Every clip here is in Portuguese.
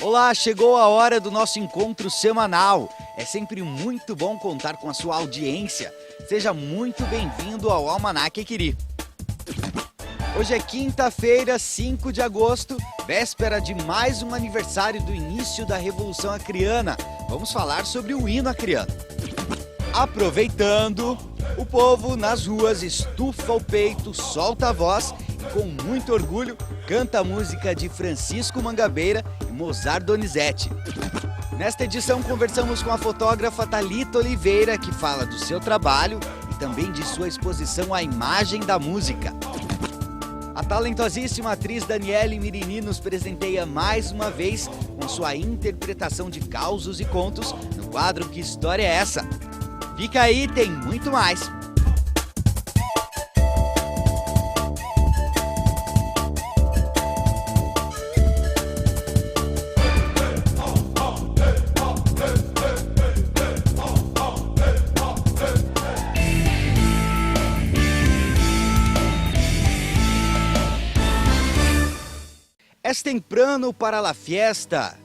Olá, chegou a hora do nosso encontro semanal. É sempre muito bom contar com a sua audiência. Seja muito bem-vindo ao Almanac Equiri. Hoje é quinta-feira, 5 de agosto, véspera de mais um aniversário do início da Revolução Acreana. Vamos falar sobre o hino acreano. Aproveitando, o povo nas ruas estufa o peito, solta a voz e com muito orgulho canta a música de Francisco Mangabeira e Mozart Donizete. Nesta edição conversamos com a fotógrafa Thalita Oliveira, que fala do seu trabalho e também de sua exposição à imagem da música. A talentosíssima atriz Daniele Mirini nos presenteia mais uma vez com sua interpretação de causos e contos no quadro Que História é Essa? Fica aí, tem muito mais! Es temprano para la fiesta.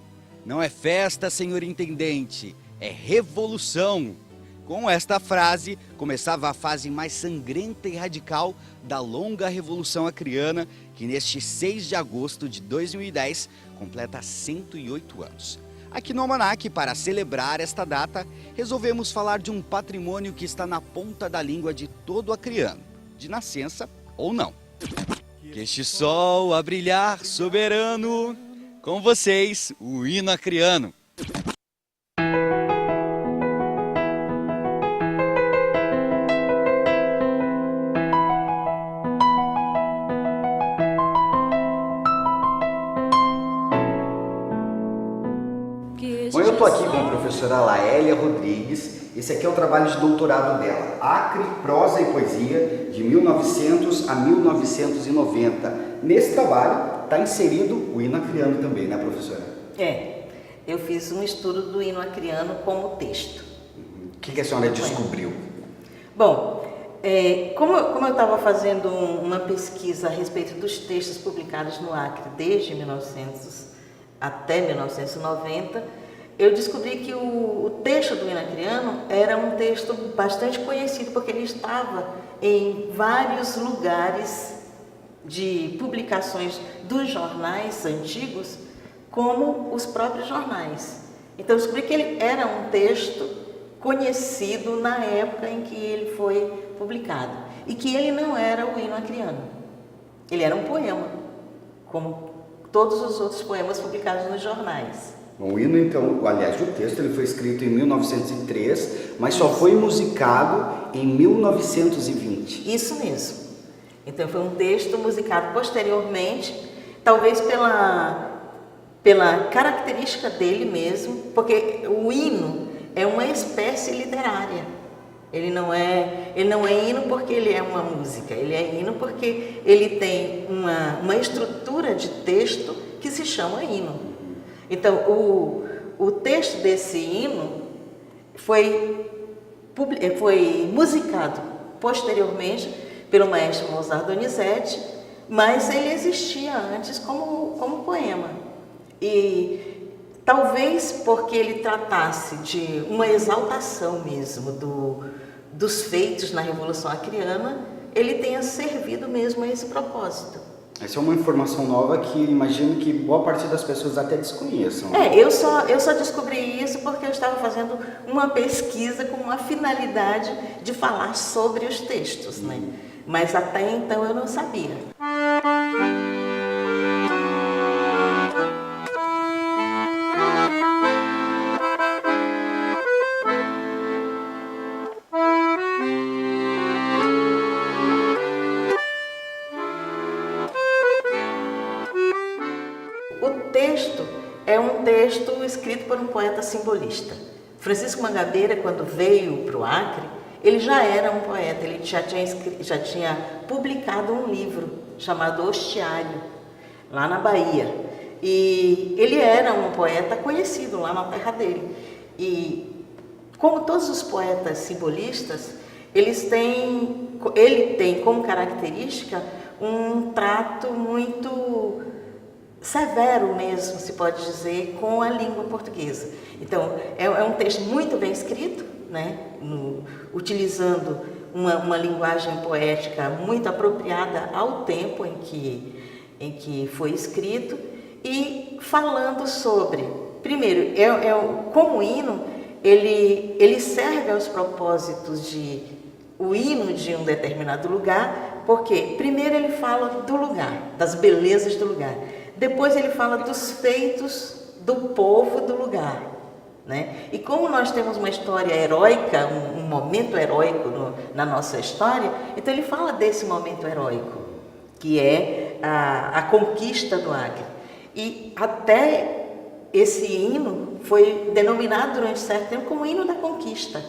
Não é festa, senhor intendente, é revolução. Com esta frase, começava a fase mais sangrenta e radical da longa Revolução Acreana, que neste 6 de agosto de 2010 completa 108 anos. Aqui no Almanac, para celebrar esta data, resolvemos falar de um patrimônio que está na ponta da língua de todo acreano, de nascença ou não. Que este sol a brilhar soberano, com vocês, o hino acreano. Bom, eu estou aqui com a professora Laélia Rodrigues. Esse aqui é o trabalho de doutorado dela, Acre, Prosa e Poesia, de 1900 a 1990. Nesse trabalho está inserido o hino acreano também, né, professora? Eu fiz um estudo do hino acreano como texto. O que a senhora descobriu? Bom, como eu estava fazendo uma pesquisa a respeito dos textos publicados no Acre desde 1900 até 1990, eu descobri que o texto do hino acreano era um texto bastante conhecido, porque ele estava em vários lugares de publicações dos jornais antigos, como os próprios jornais. Então eu descobri que ele era um texto conhecido na época em que ele foi publicado, e que ele não era o hino acreano. Ele era um poema, como todos os outros poemas publicados nos jornais. Bom, o hino, então, aliás, o texto ele foi escrito em 1903, mas só foi musicado em 1920. Isso mesmo. Então foi um texto musicado posteriormente, talvez pela característica dele mesmo, porque o hino é uma espécie literária. Ele não é hino porque ele é uma música, ele é hino porque ele tem uma estrutura de texto que se chama hino. Então, o texto desse hino foi musicado posteriormente pelo maestro Mozart Donizete, mas ele existia antes como poema. E talvez porque ele tratasse de uma exaltação mesmo dos feitos na Revolução Acreana, ele tenha servido mesmo a esse propósito. Essa é uma informação nova que imagino que boa parte das pessoas até desconheçam. Eu só descobri isso porque eu estava fazendo uma pesquisa com uma finalidade de falar sobre os textos, né? Mas até então eu não sabia. O texto é um texto escrito por um poeta simbolista. Francisco Mangabeira, quando veio para o Acre, ele já era um poeta, ele já tinha publicado um livro chamado Hostiário, lá na Bahia. E ele era um poeta conhecido lá na terra dele. E como todos os poetas simbolistas, ele tem como característica um trato muito severo mesmo, se pode dizer, com a língua portuguesa. Então, é um texto muito bem escrito, né? Utilizando uma linguagem poética muito apropriada ao tempo em que foi escrito e falando sobre, primeiro, como hino, ele serve aos propósitos o hino de um determinado lugar, porque primeiro ele fala do lugar, das belezas do lugar, depois ele fala dos feitos do povo do lugar, né? E como nós temos uma história heróica, um momento heróico na nossa história, então ele fala desse momento heróico, que é a conquista do Acre. E até esse hino foi denominado durante certo tempo como hino da conquista,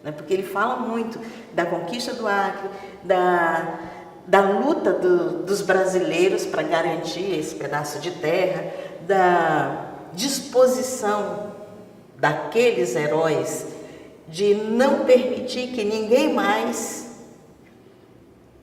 né? Porque ele fala muito da conquista do Acre, da luta dos brasileiros para garantir esse pedaço de terra, da disposição daqueles heróis de não permitir que ninguém mais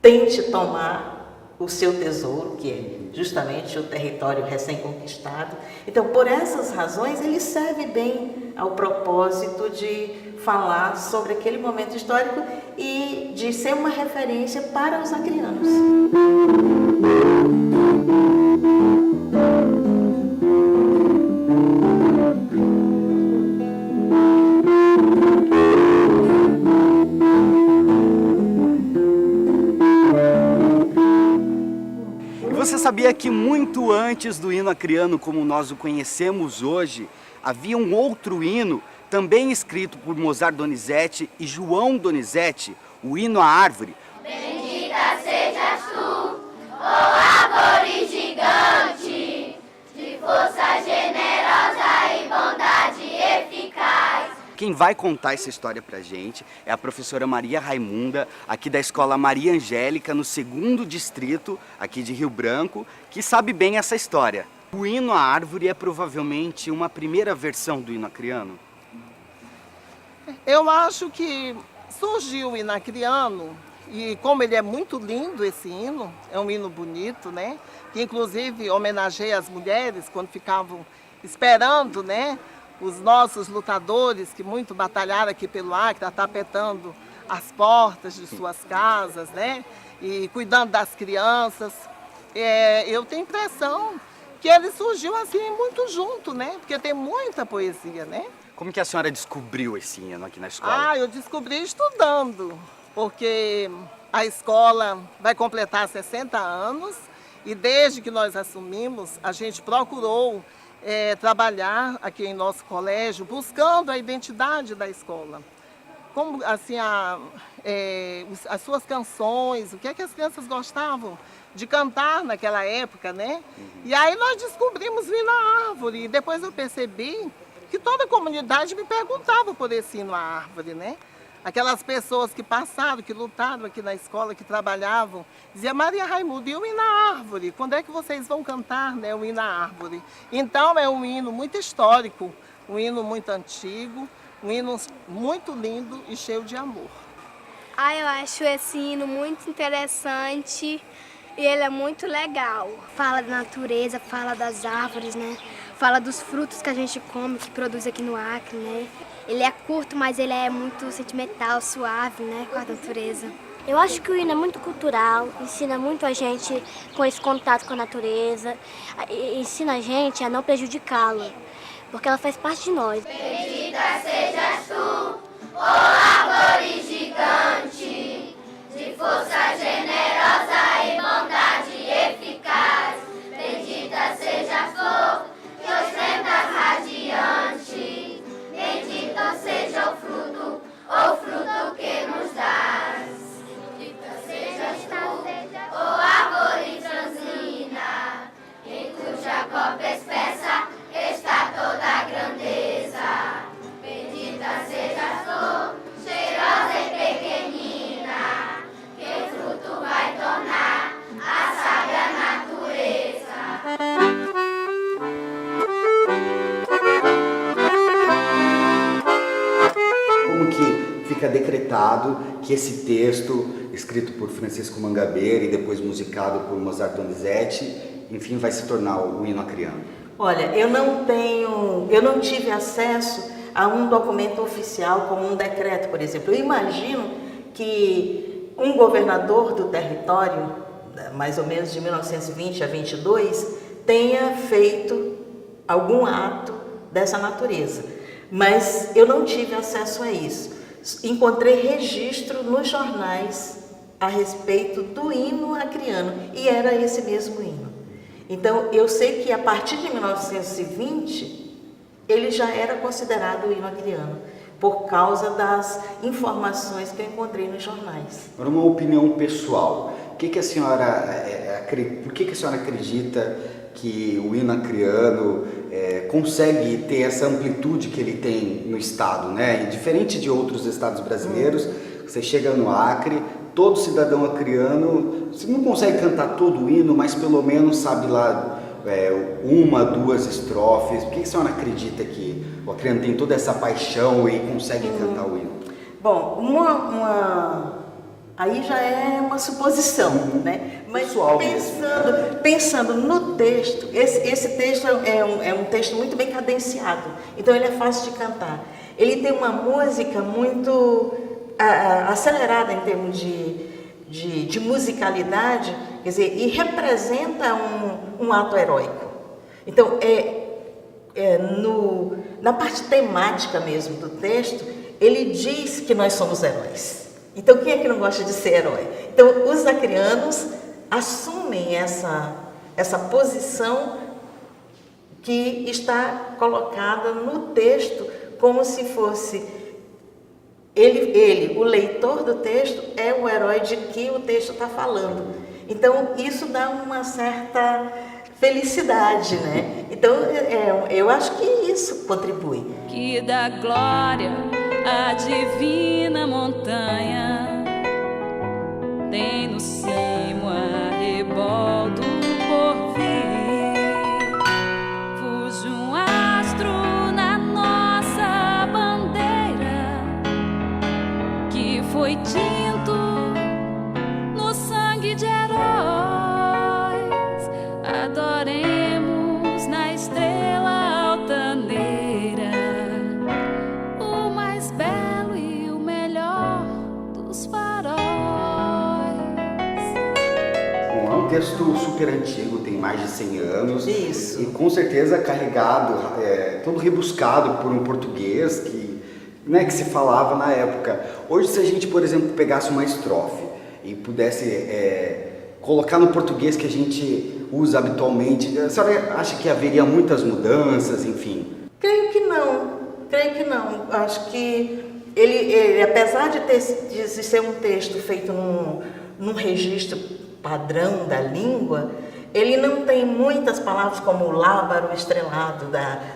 tente tomar o seu tesouro, que é justamente o território recém-conquistado. Então, por essas razões, ele serve bem ao propósito de falar sobre aquele momento histórico e de ser uma referência para os acreanos. Você sabia que muito antes do hino acreano como nós o conhecemos hoje, havia um outro hino, também escrito por Mozart Donizete e João Donizete, o hino à árvore? Bendita sejas tu, ó árvore gigante, de força generosa e bondade eficaz. Quem vai contar essa história pra gente é a professora Maria Raimunda, aqui da Escola Maria Angélica, no 2º distrito, aqui de Rio Branco, que sabe bem essa história. O hino à árvore é provavelmente uma primeira versão do hino acreano? Eu acho que surgiu o hino acreano, e como ele é muito lindo, esse hino, é um hino bonito, né? Que inclusive homenageia as mulheres quando ficavam esperando, né? Os nossos lutadores que muito batalharam aqui pelo Acre, tapetando as portas de suas casas, né? E cuidando das crianças. Eu tenho a impressão que ele surgiu assim muito junto, né? Porque tem muita poesia, né? Como que a senhora descobriu esse hino aqui na escola? Eu descobri estudando, porque a escola vai completar 60 anos e desde que nós assumimos, a gente procurou trabalhar aqui em nosso colégio, buscando a identidade da escola. Como assim, as suas canções, o que é que as crianças gostavam de cantar naquela época, né? E aí nós descobrimos o hino à árvore, e depois eu percebi que toda a comunidade me perguntava por esse hino à árvore, né? Aquelas pessoas que passaram, que lutaram aqui na escola, que trabalhavam, dizia: Maria Raimunda, e o hino à árvore? Quando é que vocês vão cantar, né, o hino à árvore? Então é um hino muito histórico, um hino muito antigo, um hino muito lindo e cheio de amor. Eu acho esse hino muito interessante e ele é muito legal. Fala da natureza, fala das árvores, né? Fala dos frutos que a gente come, que produz aqui no Acre, né? Ele é curto, mas ele é muito sentimental, suave, né, com a natureza. Eu acho que o hino é muito cultural, ensina muito a gente com esse contato com a natureza, ensina a gente a não prejudicá-la, porque ela faz parte de nós. Bendita sejas tu, ó árvore gigante, de força generosa e bondade eficaz. Bendita seja a flor que ostenta radiante. Bendito seja o fruto que nos dás. Bendita sejas tu, ó árvore franzina, em cuja copa espessa está toda a grandeza. Bendita seja a flor, cheirosa e pequenina, que o fruto vai tornar a sábia natureza. Fica decretado que esse texto, escrito por Francisco Mangabeira e depois musicado por Mozart Donizete, enfim, vai se tornar o hino acreano? Olha, eu não tive acesso a um documento oficial como um decreto, por exemplo. Eu imagino que um governador do território, mais ou menos de 1920 a 22, tenha feito algum ato dessa natureza. Mas eu não tive acesso a isso. Encontrei registro nos jornais a respeito do hino acreano, e era esse mesmo hino. Então, eu sei que a partir de 1920, ele já era considerado o hino acreano, por causa das informações que eu encontrei nos jornais. Agora, uma opinião pessoal. Por que a senhora acredita que o hino acreano consegue ter essa amplitude que ele tem no estado, né? E diferente de outros estados brasileiros, você chega no Acre, todo cidadão acreano, você não consegue cantar todo o hino, mas pelo menos sabe lá uma, duas estrofes. Por que a senhora acredita que o acreano tem toda essa paixão e consegue cantar o hino? Bom, aí já é uma suposição, né? Mas Pessoal, pensando no texto, esse texto é um texto muito bem cadenciado, então ele é fácil de cantar. Ele tem uma música muito acelerada em termos de musicalidade, quer dizer, e representa um ato heróico. Então, na parte temática mesmo do texto, ele diz que nós somos heróis. Então, quem é que não gosta de ser herói? Então, os acreanos assumem essa posição que está colocada no texto, como se fosse ele, o leitor do texto, é o herói de que o texto está falando. Então, isso dá uma certa felicidade, né? Então, eu acho que isso contribui. Que dá glória à divina montanha, tem no cimo arrebol do porvir, fuge um astro na nossa bandeira, que foi tinto no sangue de heróis, adoremos na estrela altaneira o mais belo e o melhor dos faróis. Bom, é um texto super antigo, tem mais de 100 anos. Isso. E com certeza carregado, todo rebuscado por um português que se falava na época. Hoje, se a gente, por exemplo, pegasse uma estrofe e pudesse colocar no português que a gente usa habitualmente, a senhora acha que haveria muitas mudanças, enfim? Creio que não. Acho que ele apesar de ser um texto feito num registro padrão da língua, ele não tem muitas palavras como o lábaro estrelado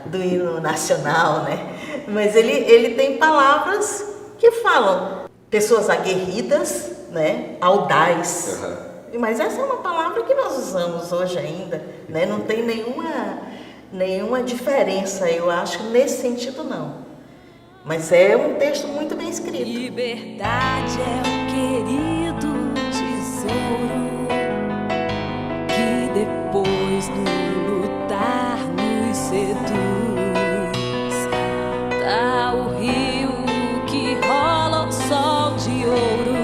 do hino nacional, né? Mas ele tem palavras que falam pessoas aguerridas, né? Audaz. Uhum. Mas essa é uma palavra que nós usamos hoje ainda, né? Não tem nenhuma diferença, eu acho, nesse sentido não. Mas é um texto muito bem escrito. Liberdade é o querido tesouro que depois no lutar nos seduz. Tá o rio que rola o sol de ouro,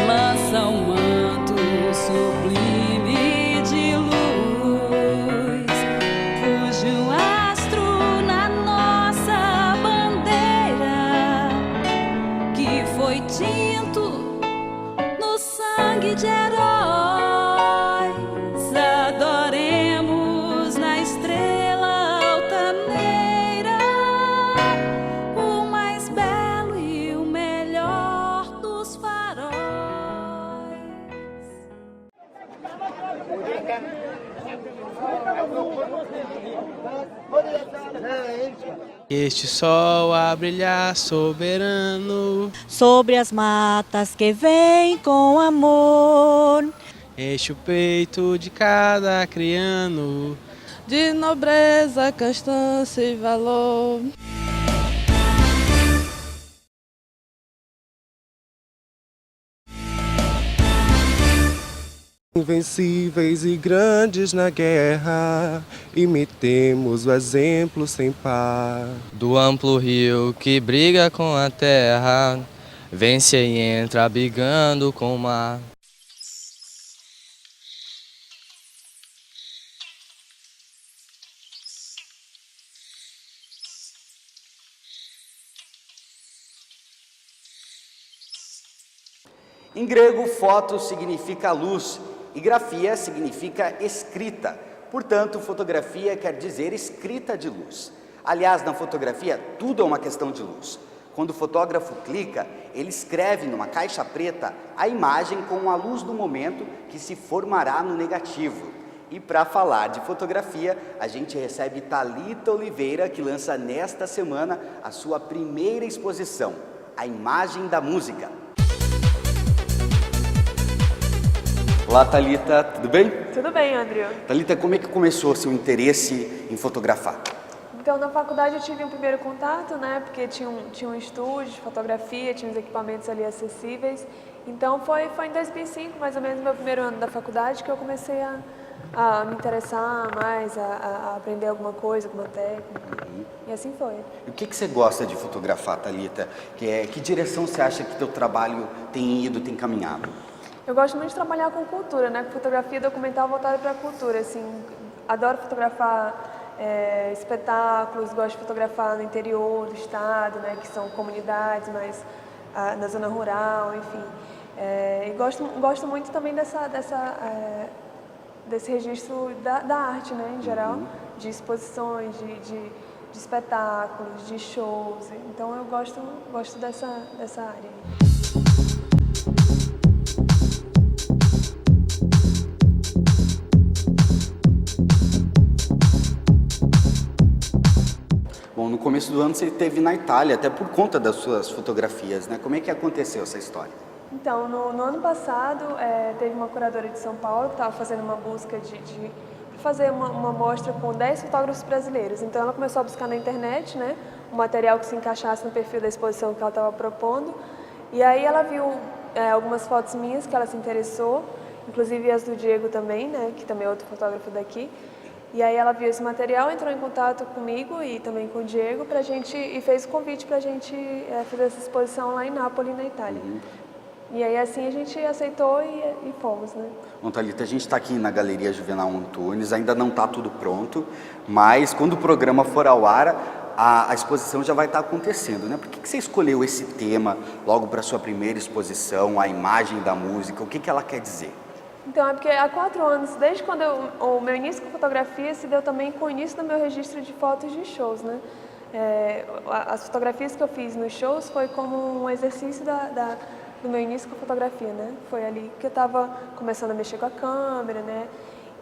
lança um manto sublime de luz, fuge um astro na nossa bandeira, que foi tinto no sangue de heróis, adoremos na estrela altaneira o mais belo e o melhor dos faróis. Este sol a brilhar soberano, sobre as matas que vem com amor, enche o peito de cada criano de nobreza, constância e valor. Invencíveis e grandes na guerra, imitemos o exemplo sem par. Do amplo rio que briga com a terra, vence e entra brigando com o mar. Em grego, foto significa luz e grafia significa escrita. Portanto, fotografia quer dizer escrita de luz. Aliás, na fotografia, tudo é uma questão de luz. Quando o fotógrafo clica, ele escreve numa caixa preta a imagem com a luz do momento que se formará no negativo. E para falar de fotografia, a gente recebe Thalita Oliveira, que lança nesta semana a sua primeira exposição, A Imagem da Música. Olá, Thalita, tudo bem? Tudo bem, André. Thalita, como é que começou seu interesse em fotografar? Então, na faculdade eu tive um primeiro contato, né, porque tinha um estúdio de fotografia, tinha os equipamentos ali acessíveis. Então, foi em 2005, mais ou menos, no meu primeiro ano da faculdade, que eu comecei a me interessar mais, a aprender alguma coisa, alguma técnica. E assim foi. E o que você gosta de fotografar, Thalita? Que direção você acha que teu trabalho tem ido, tem caminhado? Eu gosto muito de trabalhar com cultura, né? Com fotografia documental voltada para a cultura, assim. Adoro fotografar espetáculos, gosto de fotografar no interior do estado, né? Que são comunidades, mas na zona rural, enfim. E gosto muito também desse registro da arte, né? Em geral, de exposições, de espetáculos, de shows. Então eu gosto dessa área. Bom, no começo do ano você esteve na Itália, até por conta das suas fotografias, né? Como é que aconteceu essa história? Então, no ano passado, teve uma curadora de São Paulo que estava fazendo uma busca de fazer uma mostra com 10 fotógrafos brasileiros. Então, ela começou a buscar na internet, né, um material que se encaixasse no perfil da exposição que ela estava propondo. E aí ela viu algumas fotos minhas que ela se interessou, inclusive as do Diego também, né, que também é outro fotógrafo daqui. E aí ela viu esse material, entrou em contato comigo e também com o Diego e fez o convite para a gente fazer essa exposição lá em Nápoles, na Itália. E aí assim a gente aceitou e fomos, né? Bom, Thalita, a gente está aqui na Galeria Juvenal Antunes, ainda não está tudo pronto, mas quando o programa for ao ar, a exposição já vai estar acontecendo, né? Por que você escolheu esse tema logo para a sua primeira exposição, A Imagem da Música? O que ela quer dizer? Então, é porque há 4 anos, desde quando o meu início com fotografia se deu também com o início do meu registro de fotos de shows, né? As fotografias que eu fiz nos shows foi como um exercício do meu início com fotografia, né? Foi ali que eu estava começando a mexer com a câmera, né?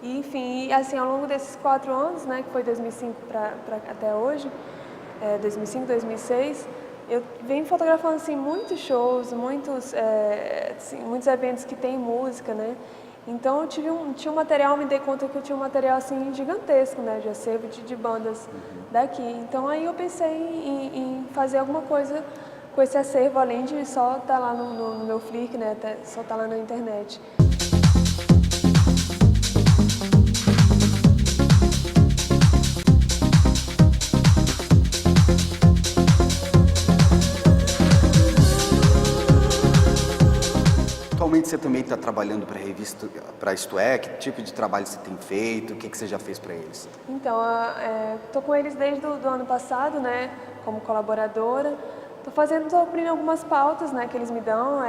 E, enfim, assim, ao longo desses 4 anos, né, que foi 2005 até hoje, 2005, 2006, eu venho fotografando, assim, muitos shows, muitos eventos que tem música, né? Então, eu tinha um material, me dei conta que eu tinha um material, assim, gigantesco, né, de acervo de bandas daqui. Então, aí eu pensei em fazer alguma coisa com esse acervo, além de só estar lá no meu Flickr, né, só estar lá na internet. Atualmente você também está trabalhando para a revista, para Isto É? Que tipo de trabalho você tem feito? O que você já fez para eles? Então, estou com eles desde o ano passado, né, como colaboradora. Estou cumprindo algumas pautas, né, que eles me dão.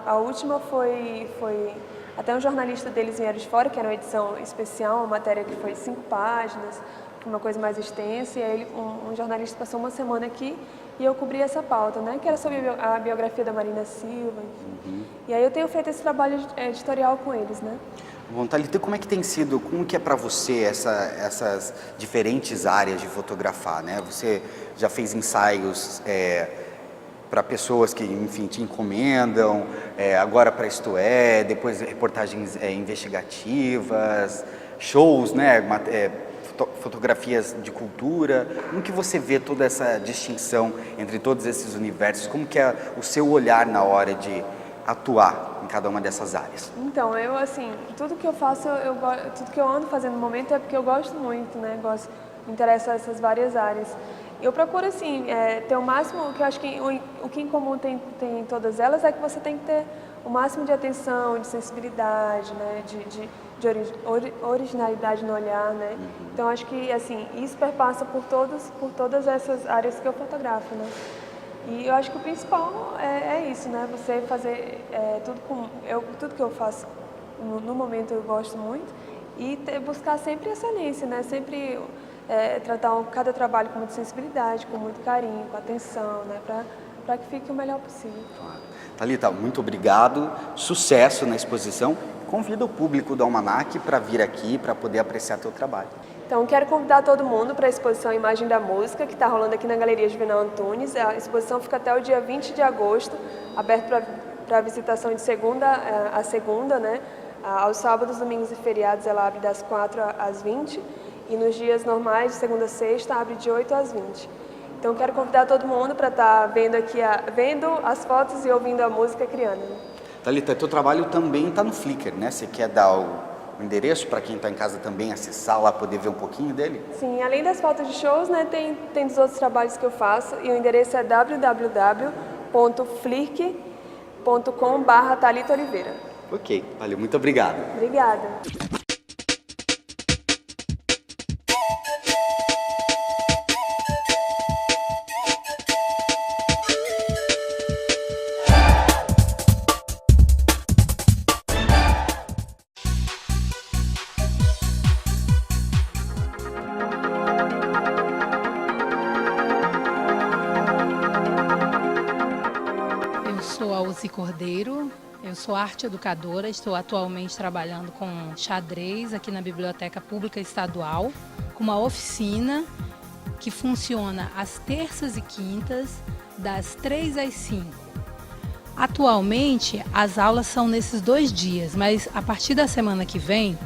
A última foi até um jornalista deles vieram de fora, que era uma edição especial, uma matéria que foi 5 páginas, uma coisa mais extensa. E aí um jornalista passou uma semana aqui e eu cobri essa pauta, né, que era sobre a biografia da Marina Silva. E aí eu tenho feito esse trabalho editorial com eles, né. Bom, Thalita, como é que tem sido, como que é para você essas diferentes áreas de fotografar, né? Você já fez ensaios para pessoas que, enfim, te encomendam, agora para Isto É, depois reportagens investigativas, shows, né? Fotografias de cultura. Como que você vê toda essa distinção entre todos esses universos? Como que é o seu olhar na hora de atuar em cada uma dessas áreas? Então, eu assim, tudo que eu faço, tudo que eu ando fazendo no momento é porque eu gosto muito, né? Me interessa essas várias áreas. Eu procuro, assim, ter o máximo, que eu acho que o que em comum tem em todas elas é que você tem que ter o máximo de atenção, de sensibilidade, né? De originalidade no olhar, né? Então, acho que, assim, isso perpassa por todas essas áreas que eu fotografo, né? E eu acho que o principal é isso, né? Você fazer tudo que eu faço no momento eu gosto muito e buscar sempre excelência, né? Sempre tratar cada trabalho com muita sensibilidade, com muito carinho, com atenção, né? Para que fique o melhor possível. Thalita, muito obrigado, sucesso na exposição. Convido o público do Almanac para vir aqui, para poder apreciar teu trabalho. Então, quero convidar todo mundo para a exposição Imagem da Música, que está rolando aqui na Galeria Juvenal Antunes. A exposição fica até o dia 20 de agosto, aberto para visitação de segunda a segunda, né? Aos sábados, domingos e feriados ela abre das 4 às 20 e nos dias normais, de segunda a sexta, abre de 8 às 20. Então, quero convidar todo mundo para estar vendo as fotos e ouvindo a música criando. Né? Thalita, teu trabalho também está no Flickr, né? Você quer dar o endereço para quem está em casa também acessar lá, poder ver um pouquinho dele? Sim, além das fotos de shows, né, tem dos outros trabalhos que eu faço e o endereço é www.flickr.com/Thalita Oliveira. Ok, valeu, muito obrigado. Obrigada. Cordeiro, eu sou arte educadora, estou atualmente trabalhando com xadrez aqui na Biblioteca Pública Estadual, com uma oficina que funciona às terças e quintas, das 3 às 5. Atualmente, as aulas são nesses 2 dias, mas a partir da semana que vem,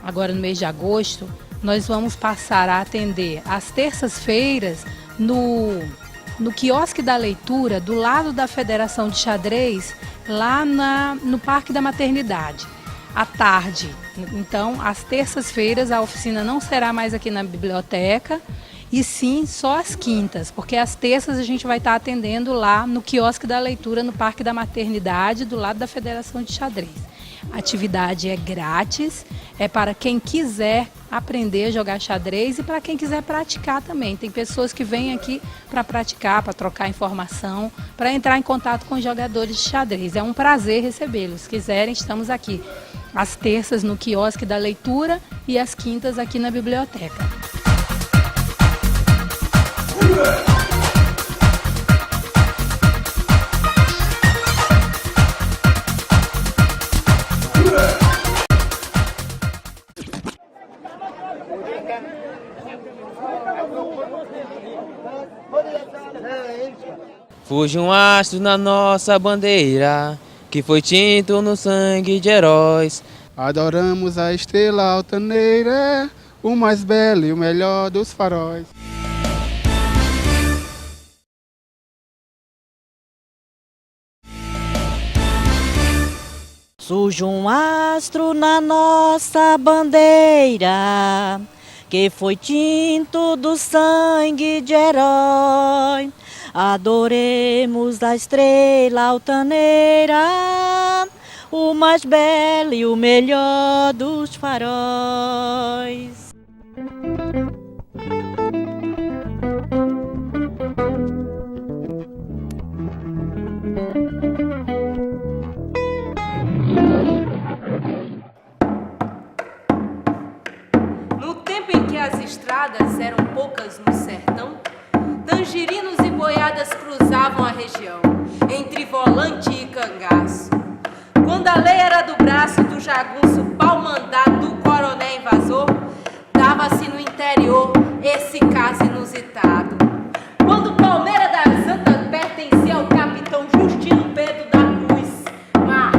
agora no mês de agosto, nós vamos passar a atender às terças-feiras no quiosque da leitura, do lado da Federação de Xadrez, lá no Parque da Maternidade, à tarde. Então, às terças-feiras, a oficina não será mais aqui na biblioteca, e sim só às quintas, porque às terças a gente vai estar atendendo lá no quiosque da leitura, no Parque da Maternidade, do lado da Federação de Xadrez. A atividade é grátis, é para quem quiser aprender a jogar xadrez e para quem quiser praticar também. Tem pessoas que vêm aqui para praticar, para trocar informação, para entrar em contato com os jogadores de xadrez. É um prazer recebê-los. Se quiserem, estamos aqui às terças no quiosque da leitura e às quintas aqui na biblioteca. Fuge um astro na nossa bandeira, que foi tinto no sangue de heróis. Adoramos a estrela altaneira, o mais belo e o melhor dos faróis. Surge um astro na nossa bandeira, que foi tinto do sangue de herói. Adoremos a estrela altaneira, o mais belo e o melhor dos faróis. No tempo em que as estradas eram poucas no sertão, tangerinos e boiadas cruzavam a região, entre volante e cangaço. Quando a lei era do braço do jagunço, pau-mandado do coroné invasor, dava-se no interior esse caso inusitado. Quando Palmeira das Antas pertencia ao capitão Justino Pedro da Cruz, mas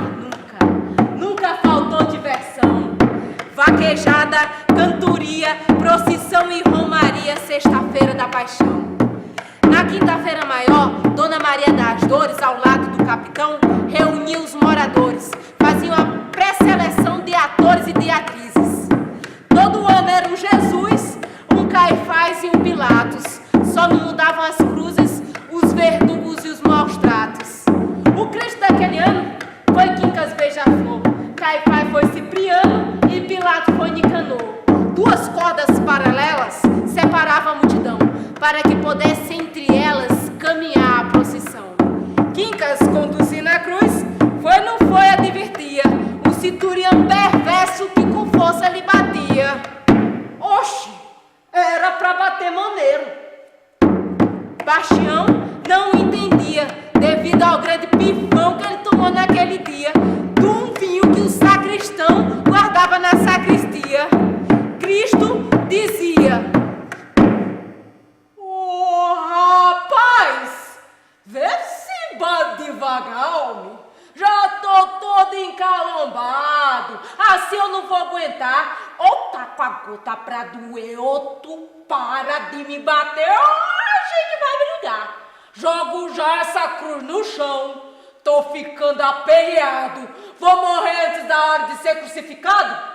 nunca faltou diversão. Vaquejada, cantoria, procissão e romaria, sexta-feira da paixão. Na quinta-feira maior, Dona Maria das Dores, ao lado do capitão, reunia reuniu os moradores, fazia uma pré-seleção de atores e de atrizes. Todo ano era um Jesus, um Caifás e um Pilatos. Só não mudavam as cruzes, os verdugos e os maus tratos. O Cristo daquele ano foi Quincas Beija-Flor, Caifás foi Cipriano e Pilatos foi Nicanor. 2 cordas paralelas separavam a multidão, para que pudesse entre elas caminhar a procissão. Quincas, conduzindo a cruz, não foi advertia um centurião perverso que com força lhe batia. Oxe, era pra bater maneiro. Bastião não entendia, devido ao grande pifão que ele tomou naquele dia, de um vinho que o sacristão guardava na sacristia. Cristo dizia: "Ô rapaz, vê se bate devagar, homem. Já tô todo encalombado, assim eu não vou aguentar. Ou tá com a gota pra doer, ou tu para de me bater, ou a gente vai brigar. Jogo já essa cruz no chão, tô ficando aperreado. Vou morrer antes da hora de ser crucificado?"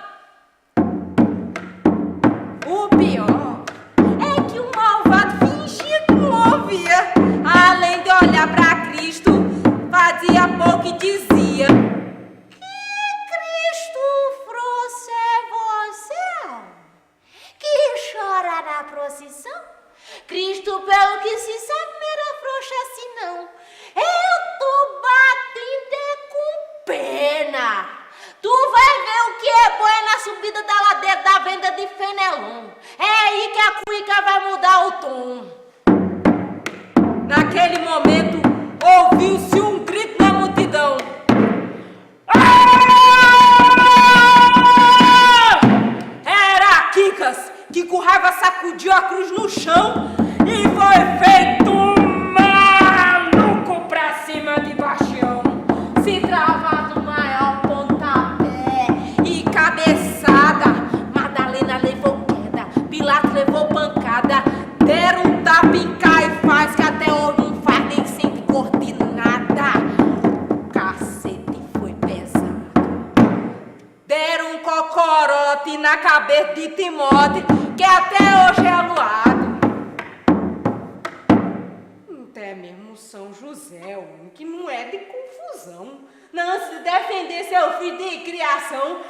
O pior é que o malvado fingia que não ouvia. Além de olhar pra Cristo, fazia pouco e dizia: "Que Cristo frouxo é você, que chora na procissão? Cristo, pelo que se sabe, não era frouxo assim não. Eu tô batendo com pena. Tu vai ver o que é bom na subida da ladeira da venda de Fenelon. É aí que a cuica vai mudar o tom." Naquele momento, ouviu-se um grito na multidão: era Quincas, que com raiva sacudiu a cruz no chão e foi feito um maluco pra cima de Bastião. Se travava no maior pontapé e cabeçada. Madalena levou queda, Pilatos levou pancada. Deram um tapa em Caifás, que até hoje não faz nem sente coordenada. O cacete foi pesado. Deram um cocorote na cabeça de Timóteo, que até hoje é aluado. Até mesmo São José, que não é de confusão, não se defender seu filho de criação,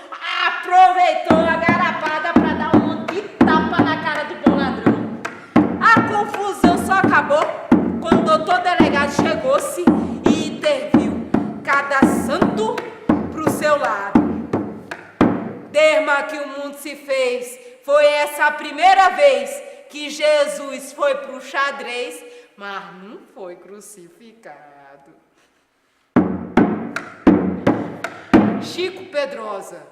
aproveitou a garapada para dar um monte de tapa na cara do bom ladrão. A confusão só acabou quando o doutor delegado chegou-se e interviu, cada santo pro seu lado. Desde que o mundo se fez, foi essa a primeira vez que Jesus foi pro xadrez, mas não foi crucificado. Chico Pedrosa.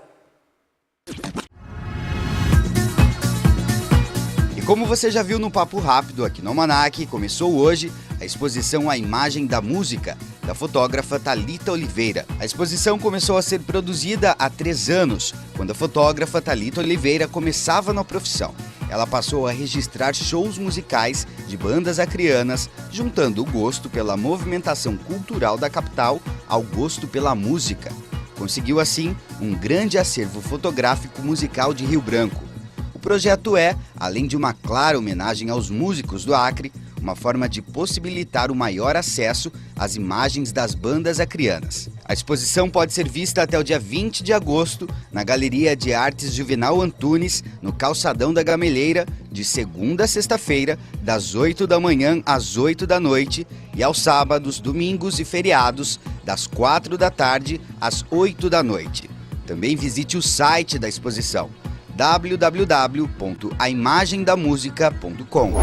E como você já viu no Papo Rápido aqui no Almanac, começou hoje a exposição A Imagem da Música, da fotógrafa Thalita Oliveira. A exposição começou a ser produzida há 3 anos, quando a fotógrafa Thalita Oliveira começava na profissão. Ela passou a registrar shows musicais de bandas acrianas, juntando o gosto pela movimentação cultural da capital ao gosto pela música. Conseguiu, assim, um grande acervo fotográfico musical de Rio Branco. O projeto é, além de uma clara homenagem aos músicos do Acre, uma forma de possibilitar o maior acesso às imagens das bandas acrianas. A exposição pode ser vista até o dia 20 de agosto na Galeria de Artes Juvenal Antunes, no Calçadão da Gameleira, de segunda a sexta-feira, das 8 da manhã às 8 da noite, e aos sábados, domingos e feriados, das 4 da tarde às 8 da noite. Também visite o site da exposição, www.aimagemdamusica.com.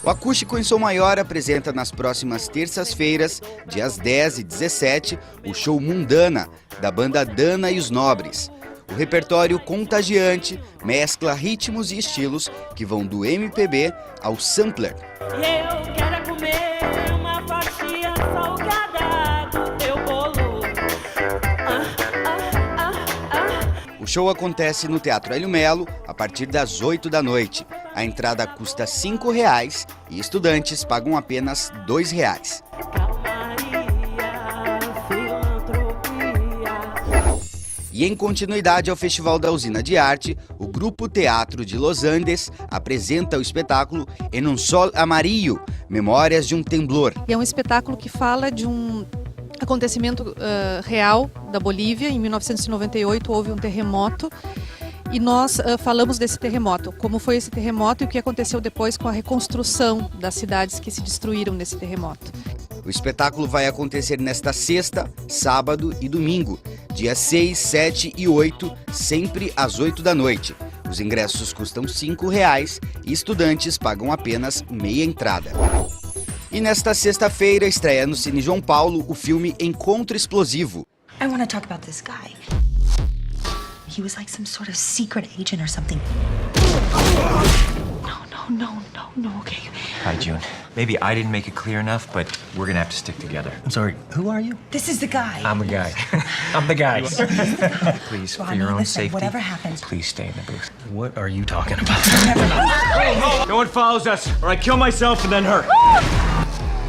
O Acústico em Som Maior apresenta nas próximas terças-feiras, dias 10 e 17, o show Mundana, da banda Dana e os Nobres. O repertório contagiante mescla ritmos e estilos que vão do MPB ao sampler. Eu quero comer uma fatia salgada do teu bolo. O show acontece no Teatro Hélio Melo a partir das 8 da noite. A entrada custa R$ 5,00 e estudantes pagam apenas R$ 2,00. Calmaria, filantropia. E em continuidade ao Festival da Usina de Arte, o Grupo Teatro de Los Andes apresenta o espetáculo En un Sol Amarillo, Memórias de um Temblor. É um espetáculo que fala de um acontecimento real da Bolívia. Em 1998 houve um terremoto e nós falamos desse terremoto, como foi esse terremoto e o que aconteceu depois com a reconstrução das cidades que se destruíram nesse terremoto. O espetáculo vai acontecer nesta sexta, sábado e domingo, dia 6, 7 e 8, sempre às 8 da noite. Os ingressos custam R$ 5,00 e estudantes pagam apenas meia entrada. E nesta sexta-feira estreia no Cine João Paulo o filme Encontro Explosivo. I want to talk about this guy. He was like some sort of secret agent or something. No, okay. Hi, June. Maybe I didn't make it clear enough, but we're gonna have to stick together. I'm sorry, who are you? This is the guy. I'm a guy. I'm the guy. Please, for your own listen, safety, whatever happens, please stay in the booth. What are you talking about? No one follows us, or I kill myself and then her.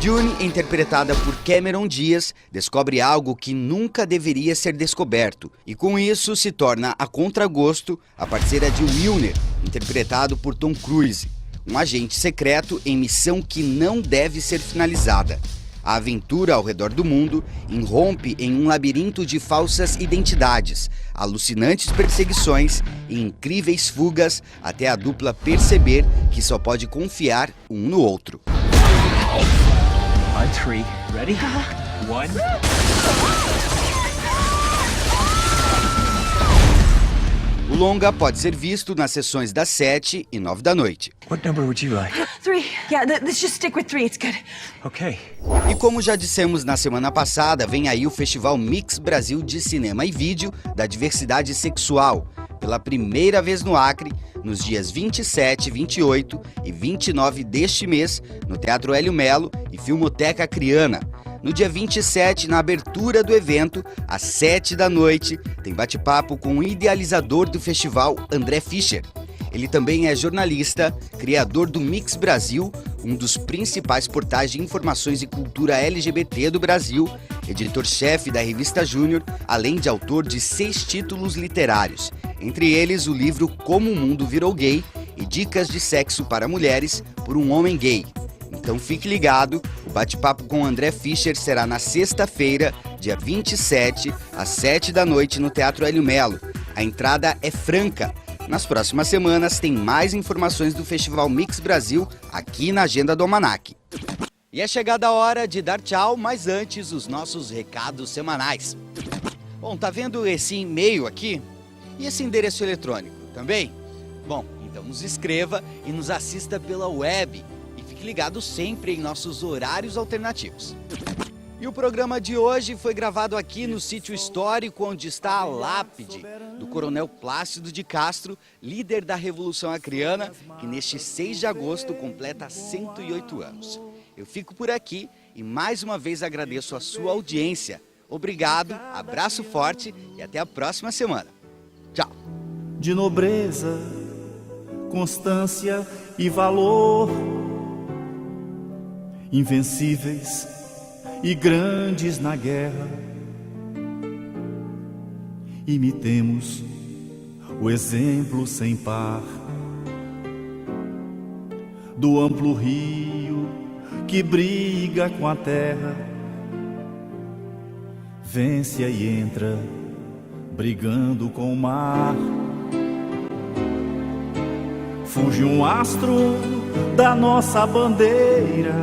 June, interpretada por Cameron Diaz, descobre algo que nunca deveria ser descoberto e com isso se torna a contragosto a parceira de Wilner, interpretado por Tom Cruise, um agente secreto em missão que não deve ser finalizada. A aventura ao redor do mundo irrompe em um labirinto de falsas identidades, alucinantes perseguições e incríveis fugas até a dupla perceber que só pode confiar um no outro. On three. Ready? 1. O longa pode ser visto nas sessões das 7 e 9 da noite. What number would you like? 3. Yeah, let's just stick with 3. It's good. Okay. E como já dissemos na semana passada, vem aí o Festival Mix Brasil de Cinema e Vídeo da Diversidade Sexual, pela primeira vez no Acre, nos dias 27, 28 e 29 deste mês, no Teatro Hélio Melo e Filmoteca Criana. No dia 27, na abertura do evento, às 7 da noite, tem bate-papo com o idealizador do festival, André Fischer. Ele também é jornalista, criador do Mix Brasil, um dos principais portais de informações e cultura LGBT do Brasil, editor-chefe da revista Júnior, além de autor de 6 títulos literários, entre eles o livro Como o Mundo Virou Gay e Dicas de Sexo para Mulheres por um Homem Gay. Então fique ligado, o bate-papo com André Fischer será na sexta-feira, dia 27, às 7 da noite no Teatro Hélio Melo. A entrada é franca. Nas próximas semanas tem mais informações do Festival Mix Brasil aqui na Agenda do Almanac. E é chegada a hora de dar tchau, mas antes os nossos recados semanais. Bom, tá vendo esse e-mail aqui? E esse endereço eletrônico também? Bom, então nos escreva e nos assista pela web. E fique ligado sempre em nossos horários alternativos. E o programa de hoje foi gravado aqui no sítio histórico onde está a lápide do Coronel Plácido de Castro, líder da Revolução Acreana, que neste 6 de agosto completa 108 anos. Eu fico por aqui e mais uma vez agradeço a sua audiência. Obrigado, abraço forte e até a próxima semana. Tchau. De nobreza, constância e valor, invencíveis e grandes na guerra, imitemos o exemplo sem par do amplo rio que briga com a terra, vence e entra brigando com o mar. Fuge um astro da nossa bandeira,